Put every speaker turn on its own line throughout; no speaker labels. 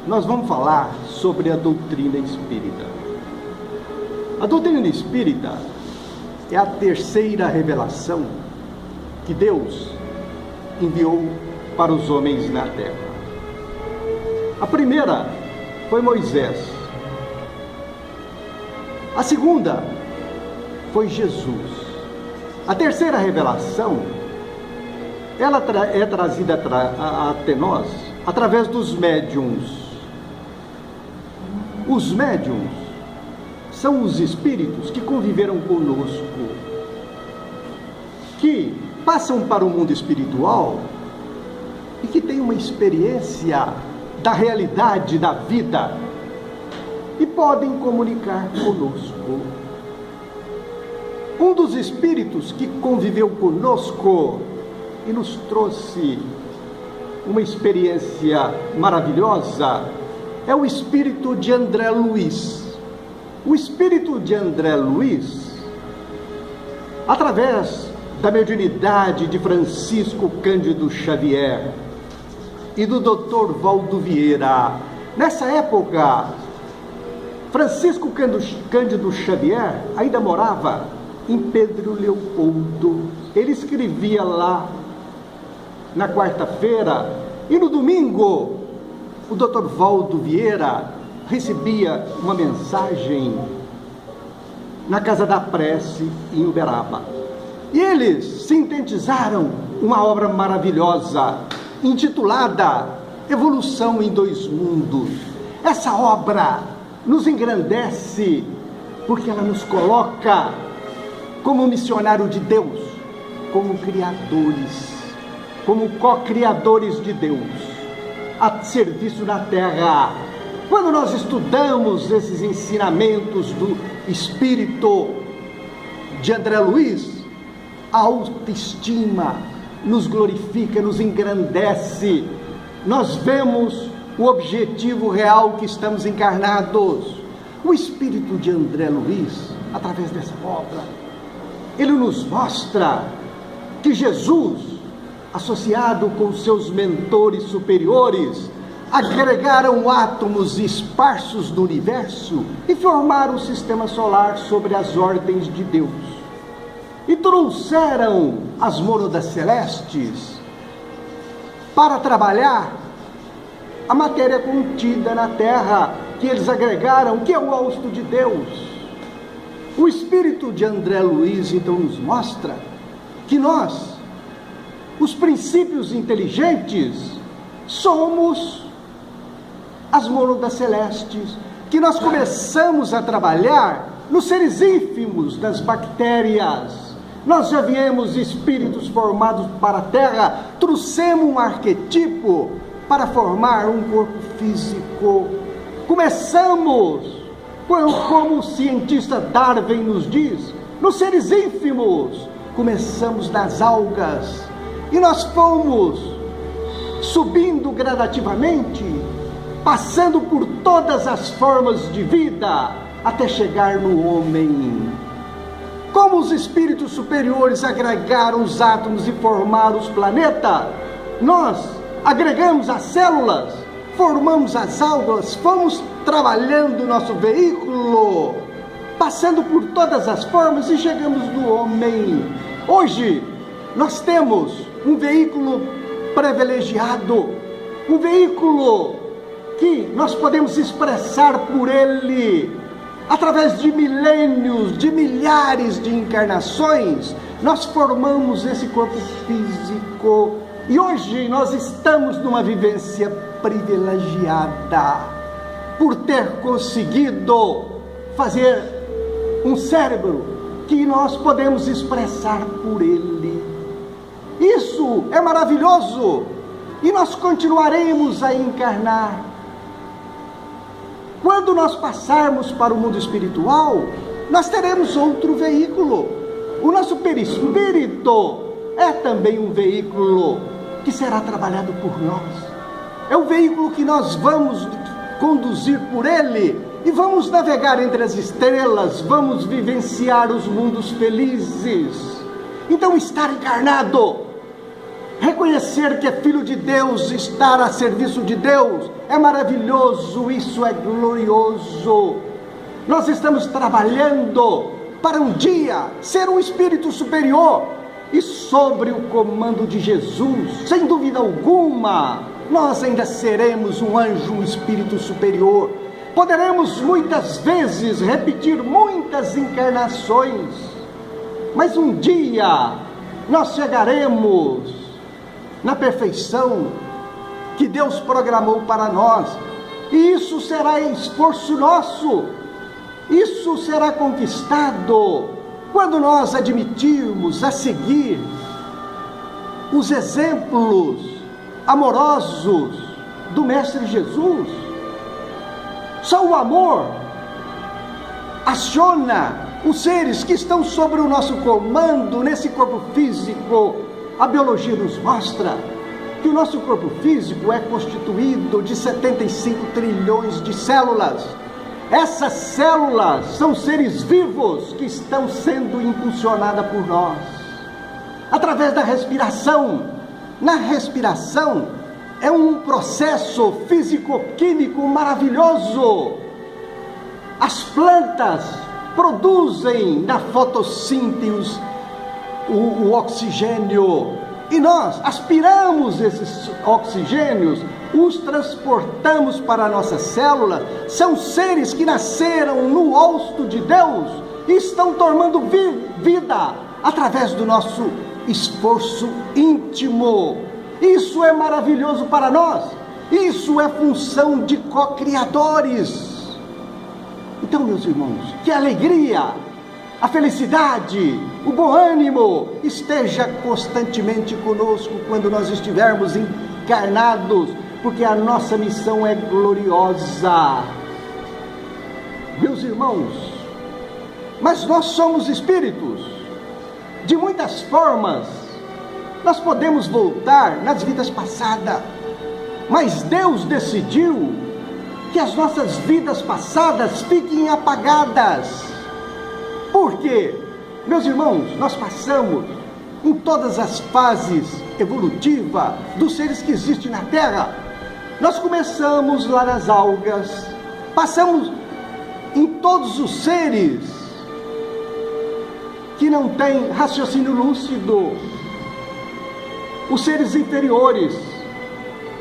nós vamos falar sobre a doutrina espírita. A doutrina espírita é a terceira revelação que Deus enviou para os homens na terra. A primeira foi Moisés. A segunda foi Jesus. A terceira revelação, ela é trazida até nós através dos médiuns. Os médiuns são os espíritos que conviveram conosco, que passam para o mundo espiritual e que têm uma experiência da realidade da vida e podem comunicar conosco. Um dos espíritos que conviveu conosco e nos trouxe uma experiência maravilhosa é o espírito de André Luiz. O espírito de André Luiz, através da mediunidade de Francisco Cândido Xavier e do Dr. Valdo Vieira, nessa época, Francisco Cândido Xavier ainda morava em Pedro Leopoldo. Ele escrevia lá na quarta-feira e no domingo o Dr. Valdo Vieira recebia uma mensagem na Casa da Prece em Uberaba. E eles sintetizaram uma obra maravilhosa intitulada Evolução em Dois Mundos. Essa obra nos engrandece porque ela nos coloca como missionário de Deus, como criadores, como co-criadores de Deus, a serviço da terra. Quando nós estudamos esses ensinamentos do espírito de André Luiz, a autoestima nos glorifica, nos engrandece. Nós vemos o objetivo real que estamos encarnados. O espírito de André Luiz, através dessa obra, ele nos mostra que Jesus, associado com seus mentores superiores, agregaram átomos esparsos do universo e formaram o sistema solar sobre as ordens de Deus. E trouxeram as mônadas celestes para trabalhar a matéria contida na terra, que eles agregaram, que é o hausto de Deus. O espírito de André Luiz então nos mostra que nós, os princípios inteligentes, somos as mônadas celestes, que nós começamos a trabalhar nos seres ínfimos das bactérias. Nós já viemos espíritos formados para a terra, trouxemos um arquetipo para formar um corpo físico. Começamos, como o cientista Darwin nos diz, nos seres ínfimos. Começamos das algas e nós fomos subindo gradativamente, passando por todas as formas de vida até chegar no homem. Como os espíritos superiores agregaram os átomos e formaram os planetas, nós agregamos as células, formamos as algas, fomos trabalhando o nosso veículo, passando por todas as formas e chegamos no homem. Hoje nós temos um veículo privilegiado, um veículo que nós podemos expressar por ele, através de milênios, de milhares de encarnações, nós formamos esse corpo físico. E hoje nós estamos numa vivência privilegiada, por ter conseguido fazer um cérebro que nós podemos expressar por ele. Isso é maravilhoso, e nós continuaremos a encarnar. Quando nós passarmos para o mundo espiritual, nós teremos outro veículo. O nosso perispírito é também um veículo que será trabalhado por nós. É o veículo que nós vamos conduzir por ele e vamos navegar entre as estrelas, vamos vivenciar os mundos felizes. Então, estar encarnado reconhecer que é filho de Deus, estar a serviço de Deus, é maravilhoso, isso é glorioso. Nós estamos trabalhando para um dia ser um espírito superior, e sobre o comando de Jesus, sem dúvida alguma, nós ainda seremos um anjo, um espírito superior. Poderemos muitas vezes repetir muitas encarnações, mas um dia nós chegaremos na perfeição que Deus programou para nós, e isso será esforço nosso, isso será conquistado quando nós admitirmos a seguir os exemplos amorosos do Mestre Jesus. Só o amor aciona os seres que estão sobre o nosso comando nesse corpo físico. A biologia nos mostra que o nosso corpo físico é constituído de 75 trilhões de células. Essas células são seres vivos que estão sendo impulsionadas por nós, através da respiração. Na respiração é um processo físico-químico maravilhoso. As plantas produzem na fotossíntese o oxigênio, e nós aspiramos esses oxigênios, os transportamos para a nossa célula. São seres que nasceram no rosto de Deus e estão tomando vida através do nosso esforço íntimo. Isso é maravilhoso para nós, isso é função de co-criadores. Então, meus irmãos, que a alegria, a felicidade, o bom ânimo esteja constantemente conosco quando nós estivermos encarnados, porque a nossa missão é gloriosa. Meus irmãos, mas nós somos espíritos, de muitas formas. Nós podemos voltar nas vidas passadas, mas Deus decidiu que as nossas vidas passadas fiquem apagadas. Por quê? Meus irmãos, nós passamos em todas as fases evolutivas dos seres que existem na Terra. Nós começamos lá nas algas, passamos em todos os seres que não têm raciocínio lúcido, os seres inferiores,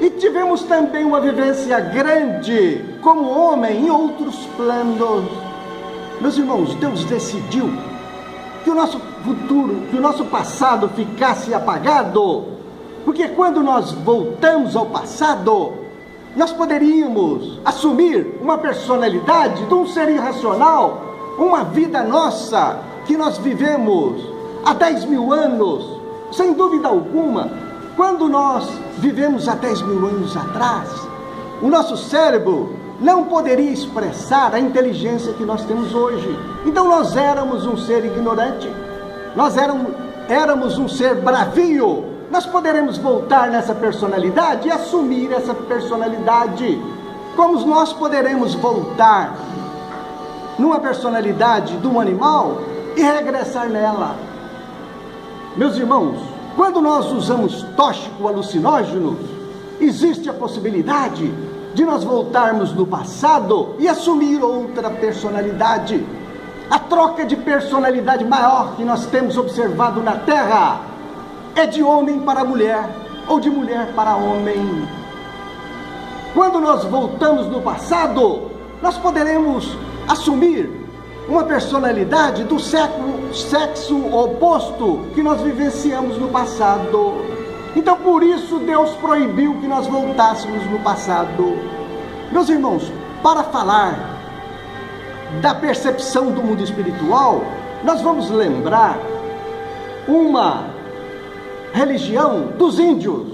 e tivemos também uma vivência grande como homem em outros planos. Meus irmãos, Deus decidiu que o nosso futuro, que o nosso passado ficasse apagado, porque quando nós voltamos ao passado, nós poderíamos assumir uma personalidade de um ser irracional, uma vida nossa que nós vivemos há 10 mil anos, sem dúvida alguma. Quando nós vivemos há 10 mil anos atrás, o nosso cérebro não poderia expressar a inteligência que nós temos hoje. Então nós éramos um ser ignorante, nós éramos um ser bravio. Nós poderemos voltar nessa personalidade e assumir essa personalidade. Como nós poderemos voltar numa personalidade de um animal e regressar nela? Meus irmãos, quando nós usamos tóxico alucinógeno, existe a possibilidade de nós voltarmos no passado e assumir outra personalidade. A troca de personalidade maior que nós temos observado na Terra é de homem para mulher, ou de mulher para homem. Quando nós voltamos no passado, nós poderemos assumir uma personalidade do sexo oposto que nós vivenciamos no passado. Então, por isso, Deus proibiu que nós voltássemos no passado. Meus irmãos, para falar da percepção do mundo espiritual, nós vamos lembrar uma religião dos índios.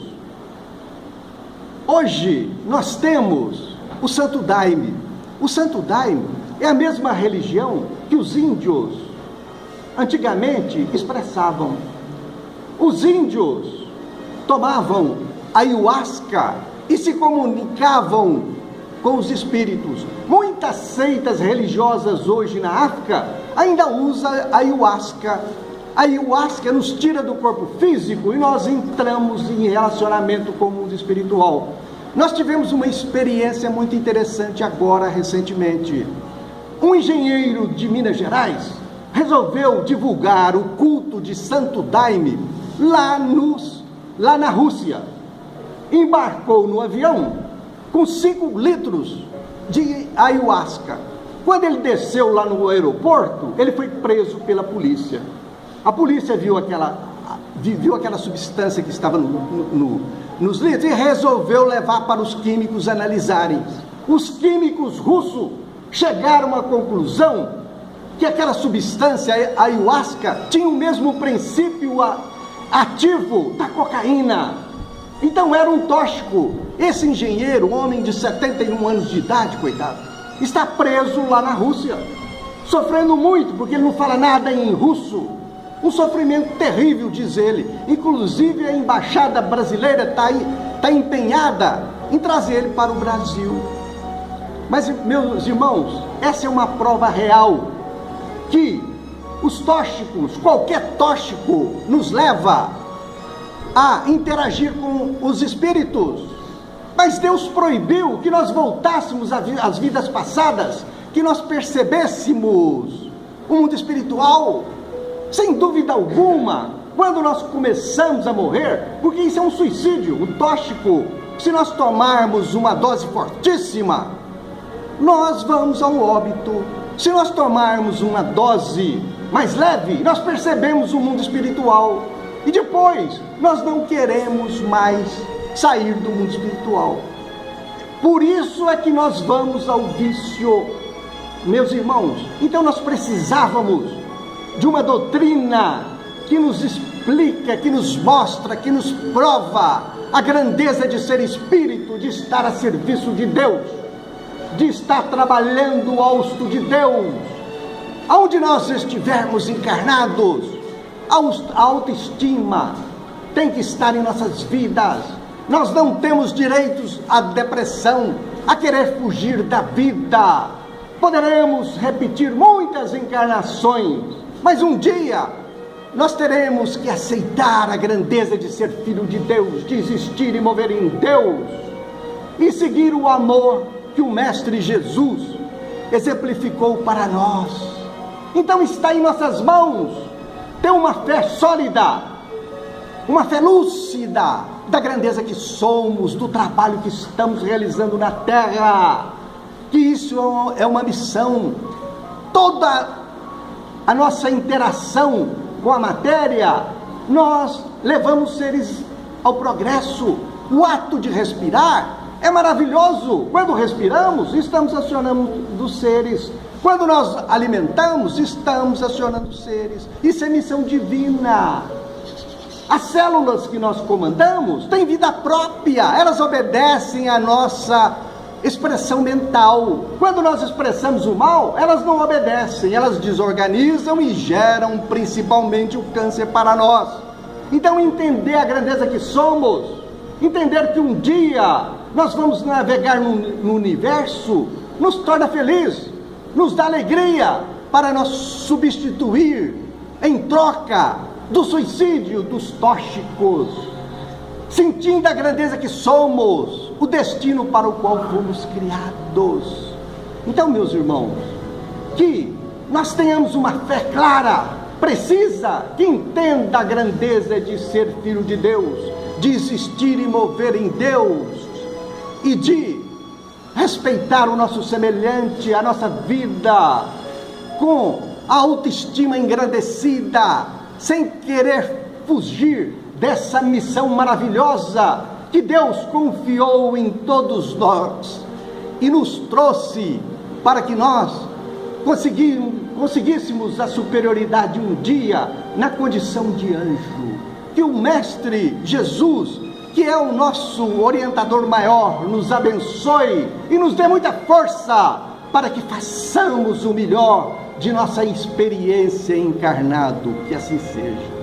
Hoje nós temos o Santo Daime. O Santo Daime é a mesma religião que os índios antigamente expressavam. Os índios tomavam ayahuasca e se comunicavam com os espíritos. Muitas seitas religiosas hoje na África ainda usam ayahuasca A ayahuasca nos tira do corpo físico e nós entramos em relacionamento com o mundo espiritual. Nós tivemos uma experiência muito interessante agora, recentemente. Um engenheiro de Minas Gerais resolveu divulgar o culto de Santo Daime lá na Rússia. Embarcou no avião com 5 litros de ayahuasca. Quando ele desceu lá no aeroporto, ele foi preso pela polícia. A polícia viu aquela substância que estava nos litros e resolveu levar para os químicos analisarem. Os químicos russos chegaram à conclusão que aquela substância, a ayahuasca, tinha o mesmo princípio ativo da cocaína. Então era um tóxico. Esse engenheiro, homem de 71 anos de idade, coitado, está preso lá na Rússia, sofrendo muito, porque ele não fala nada em russo. Um sofrimento terrível, diz ele. Inclusive a embaixada brasileira está empenhada em trazer ele para o Brasil. Mas, meus irmãos, essa é uma prova real que os tóxicos, qualquer tóxico, nos leva a interagir com os espíritos. Mas Deus proibiu que nós voltássemos às vidas passadas, que nós percebêssemos o mundo espiritual. Sem dúvida alguma, quando nós começamos a morrer, porque isso é um suicídio, o tóxico, se nós tomarmos uma dose fortíssima, nós vamos ao óbito. Se nós tomarmos uma dose mais leve, nós percebemos o mundo espiritual. E depois, nós não queremos mais sair do mundo espiritual. Por isso é que nós vamos ao vício, meus irmãos. Então nós precisávamos de uma doutrina que nos explica, que nos mostra, que nos prova a grandeza de ser espírito, de estar a serviço de Deus, de estar trabalhando o hausto de Deus. Aonde nós estivermos encarnados, a autoestima tem que estar em nossas vidas. Nós não temos direitos à depressão, a querer fugir da vida. Poderemos repetir muitas encarnações, mas um dia nós teremos que aceitar a grandeza de ser filho de Deus, de existir e mover em Deus, e seguir o amor que o Mestre Jesus exemplificou para nós. Então está em nossas mãos ter uma fé sólida, uma fé lúcida da grandeza que somos, do trabalho que estamos realizando na terra, que isso é uma missão. Toda a nossa interação com a matéria, nós levamos seres ao progresso. O ato de respirar é maravilhoso. Quando respiramos, estamos acionando os seres. Quando nós alimentamos, estamos acionando os seres. Isso é missão divina. As células que nós comandamos têm vida própria, elas obedecem à nossa expressão mental. Quando nós expressamos o mal, elas não obedecem, elas desorganizam e geram principalmente o câncer para nós. Então entender a grandeza que somos, entender que um dia nós vamos navegar no universo, nos torna feliz, nos dá alegria para nós substituir em troca do suicídio, dos tóxicos, sentindo a grandeza que somos, o destino para o qual fomos criados. Então, meus irmãos, que nós tenhamos uma fé clara, precisa, que entenda a grandeza de ser filho de Deus, de existir e mover em Deus, e de respeitar o nosso semelhante, a nossa vida, com a autoestima engrandecida, sem querer fugir dessa missão maravilhosa que Deus confiou em todos nós e nos trouxe para que nós conseguíssemos a superioridade um dia na condição de anjo. Que o Mestre Jesus, que é o nosso orientador maior, nos abençoe e nos dê muita força para que façamos o melhor de nossa experiência encarnado. Que assim seja.